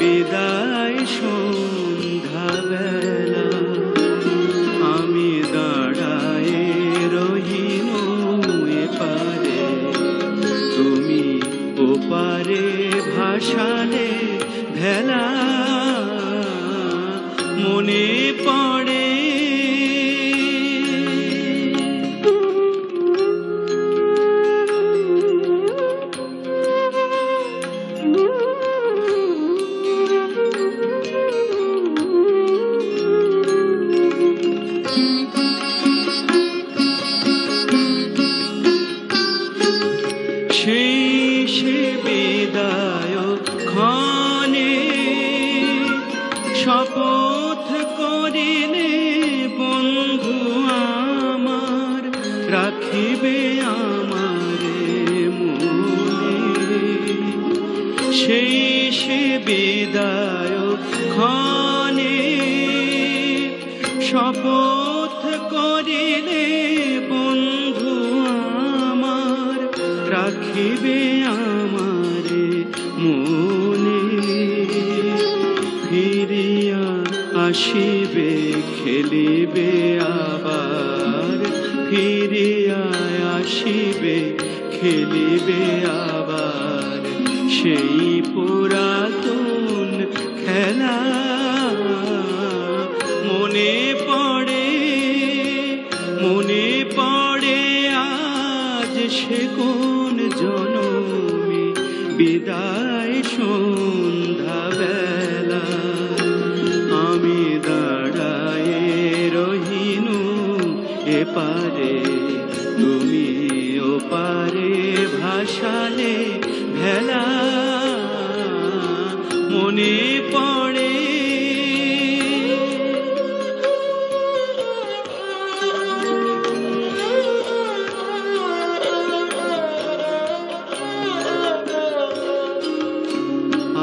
বিদায় সন্ধ্যাবেলা আমি দাঁড়ায়ে রহিনু এপারে তুমি ওপারে ভাসালে ভেলা মনে পড়ে শেষে বিদায় ক্ষণে শপথ করিলে বন্ধু আমার রাখিবে আমারে মনে শেষে বিদায় ক্ষণে শপথ করিলে বন্ধু আমার রাখিবে আমারে মনে ফিরিয়া আসিবে খেলিবে আবার ফিরিয়া আসিবে খেলিবে আবার সেই পুরাতন খেলা মনে পড়ে আজ সে কোন জনমে বিদায় সন্ধ্যাবেলা আমি দাঁড়ায়ে রহিনু এপারে তুমি ওপারে ভাসালে ভেলা মনে পড়ে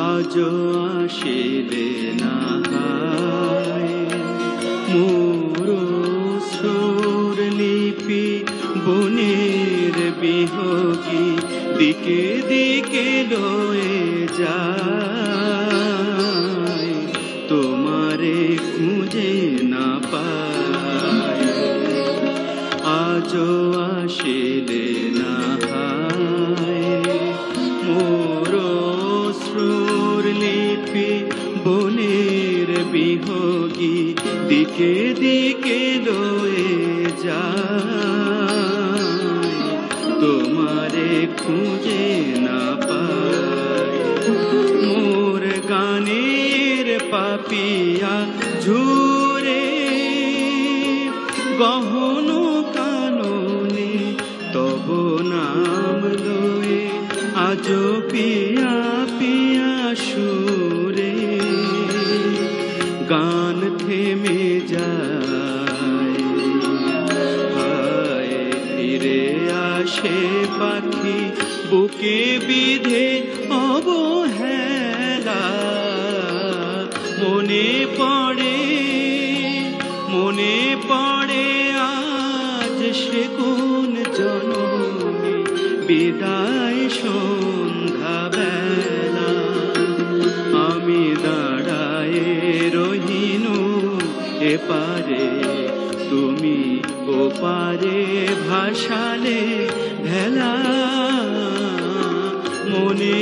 আজো আসিলে না মোর সুর লিপি বনের বিহগী দিকে দিকে লয়ে যায় তোমারে খুঁজে না পায় আজো আসিলে না মোর সুর লিপি বনের বিহগী দিকে দিকে লয়ে যায় তোমারে খুঁজে না পায় মোর গানের পাপিয়া ঝুরে গহন কাননে তব নাম লয়ে আজো পিয়া পিয়া সুরে গান থেমে যায় হায় ফিরে আসে পাখি বুকে বিধে অবহেলা মনে পড়ে আজ সে কোন জনমে বিদায় সন্ধ্যাবেলা আমি দাঁড়ায়ে রহিনু এপারে তুমি ওপারে ভাসালে ভেলা মনে